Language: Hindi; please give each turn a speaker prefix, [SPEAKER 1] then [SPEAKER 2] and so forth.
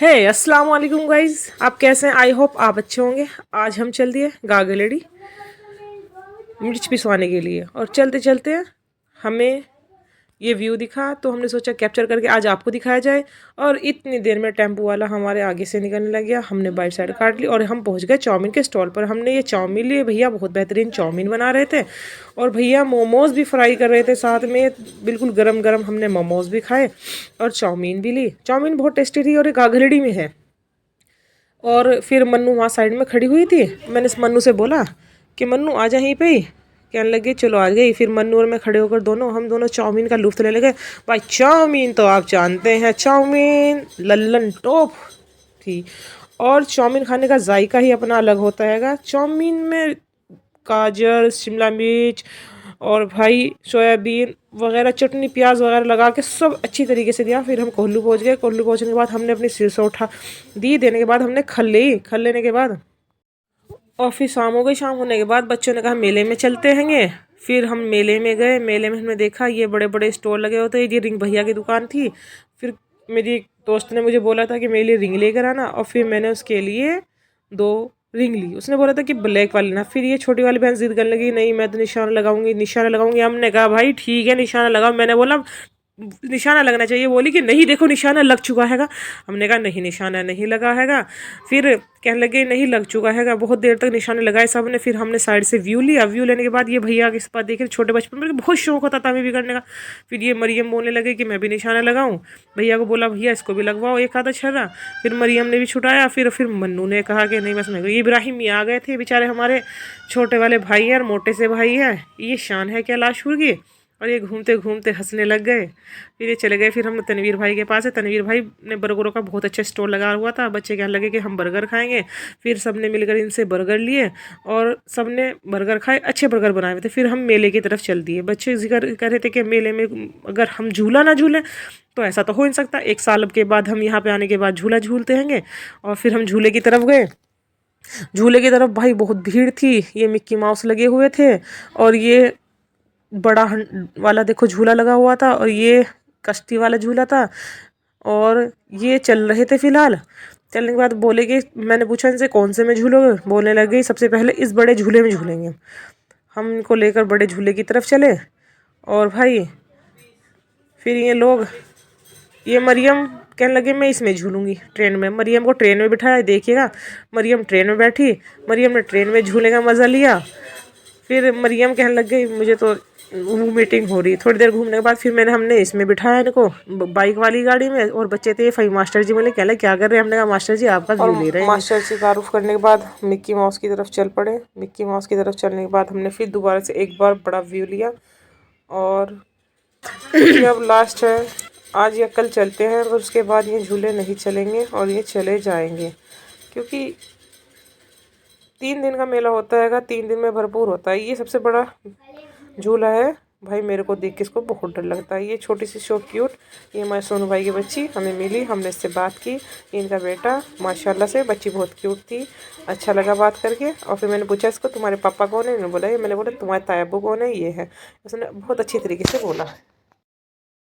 [SPEAKER 1] अस्सलाम वालेकुम गाइज, आप कैसे हैं? आई होप आप अच्छे होंगे। आज हम चल दिए गागलेडी मिर्च पिसवाने के लिए और चलते चलते हमें ये व्यू दिखा तो हमने सोचा कैप्चर करके आज आपको दिखाया जाए। और इतनी देर में टेम्पो वाला हमारे आगे से निकलने लग गया। हमने बाइट साइड काट ली और हम पहुंच गए चाउमीन के स्टॉल पर। हमने ये चाउमीन लिए, भैया बहुत बेहतरीन चाउमीन बना रहे थे और भैया मोमोज़ भी फ्राई कर रहे थे साथ में, बिल्कुल गरम गरम। हमने मोमोज़ भी खाए और चाउमीन भी ली। चाउमीन बहुत टेस्टी थी और एक गागलेडी में है। और फिर मन्नू वहाँ साइड में खड़ी हुई थी। मैंने मन्नू से बोला कि मन्नू आ जा यहीं पे ही। कहने लगे चलो आ गई। फिर मन्नू और मैं खड़े होकर हम दोनों चाउमीन का लुत्फ़ लेने लगे। भाई चाउमीन तो आप जानते हैं, चाउमीन लल्लन टॉप थी। और चाउमीन खाने का जायका ही अपना अलग होता हैगा। चाउमीन में गाजर, शिमला मिर्च और भाई सोयाबीन वगैरह, चटनी प्याज वगैरह लगा के सब अच्छी तरीके से दिया। फिर हम कोल्लू पहुंच गए। कोल्लू पहुंचने के बाद हमने अपनी सिर से उठा दी। देने के बाद हमने खल लेने के बाद और फिर शाम हो गई। शाम होने के बाद बच्चों ने कहा मेले में चलते हैंगे। फिर हम मेले में गए। मेले में हमने देखा ये बड़े बड़े स्टॉल लगे होते हैं। ये रिंग भैया की दुकान थी। फिर मेरी एक दोस्त ने मुझे बोला था कि मेरे लिए रिंग लेकर आना और फिर मैंने उसके लिए 2 रिंग ली। उसने बोला था कि ब्लैक वाली ना। फिर ये छोटी वाली बहन जिद करने लगी, नहीं मैं तो निशाना लगाऊंगी, निशाना लगाऊंगी। हमने कहा भाई ठीक है निशाना लगाओ। मैंने बोला निशाना लगना चाहिए। बोली कि नहीं देखो निशाना लग चुका हैगा। हमने कहा नहीं निशाना नहीं लगा हैगा। फिर कहने लगे नहीं लग चुका हैगा। बहुत देर तक निशाने लगाए सब ने। फिर हमने साइड से व्यू लिया। व्यू लेने के बाद ये भैया के पास देखे, छोटे बचपन में बहुत शौक होता था हमें भी करने का। फिर ये मरियम बोलने लगे कि मैं भी निशाना लगाऊं। भैया को बोला भैया इसको भी लगवाओ एक आधा छर्रा। फिर मरियम ने भी छुटाया। फिर मन्नू ने कहा कि नहीं बस मैं। ये इब्राहिम ये आ गए थे बेचारे, हमारे छोटे वाले भाई हैं और मोटे से भाई हैं। ये शान है कैलाशपुर की। और ये घूमते घूमते हंसने लग गए। फिर ये चले गए। फिर हम तनवीर भाई के पास है। तनवीर भाई ने बर्गरों का बहुत अच्छा स्टोर लगा हुआ था। बच्चे कहने लगे कि हम बर्गर खाएंगे। फिर सब ने मिलकर इनसे बर्गर लिए और सब ने बर्गर खाए। अच्छे बर्गर बनाए हुए थे। फिर हम मेले की तरफ चल दिए। बच्चे जिक्र कर रहे थे कि मेले में अगर हम झूला ना झूलें तो ऐसा तो हो नहीं सकता। 1 साल के बाद हम यहाँ पर आने के बाद झूला झूलते हैंगे। और फिर हम झूले की तरफ गए। झूले की तरफ भाई बहुत भीड़ थी। ये मिक्की माउस लगे हुए थे और ये बड़ा वाला देखो झूला लगा हुआ था और ये कश्ती वाला झूला था। और ये चल रहे थे। फिलहाल चलने के बाद बोले कि मैंने पूछा इनसे कौन से में झूलोगे। बोलने लगे सबसे पहले इस बड़े झूले में झूलेंगे। हम इनको लेकर बड़े झूले की तरफ चले। और भाई फिर ये मरियम कहने लगे मैं इसमें झूलूंगी ट्रेन में। मरियम को ट्रेन में बिठाया। देखिएगा मरियम ट्रेन में बैठी। मरियम ने ट्रेन में झूले का मज़ा लिया। फिर मरियम कहने लग गई मुझे तो मीटिंग हो रही। थोड़ी देर घूमने के बाद फिर हमने इसमें बिठाया इनको बाइक वाली गाड़ी में। और बच्चे थे फाई मास्टर जी बोले कहले क्या कर रहे हैं। हमने कहा मास्टर जी आपका व्यू ले रहे हैं। मास्टर जी तारुफ करने के बाद मिक्की माउस की तरफ चल पड़े। मिक्की माउस की तरफ चलने के बाद हमने फिर दोबारा से एक बार बड़ा व्यू लिया। और अब लास्ट है, आज या कल चलते हैं और उसके बाद ये झूले नहीं चलेंगे और ये चले जाएंगे। क्योंकि 3 दिन का मेला होता हैगा। 3 दिन में भरपूर होता है। ये सबसे बड़ा झूला है भाई। मेरे को देख के इसको बहुत डर लगता है। ये छोटी सी शो क्यूट, ये हमारे सोनू भाई की बच्ची हमें मिली। हमने इससे बात की। इनका बेटा माशाल्लाह से, बच्ची बहुत क्यूट थी। अच्छा लगा बात करके। और फिर मैंने पूछा इसको तुम्हारे पापा कौन है। इन्होंने बोला ये। मैंने बोला तुम्हारे तायब्बू कौन है। ये है। उसने बहुत अच्छी तरीके से बोला।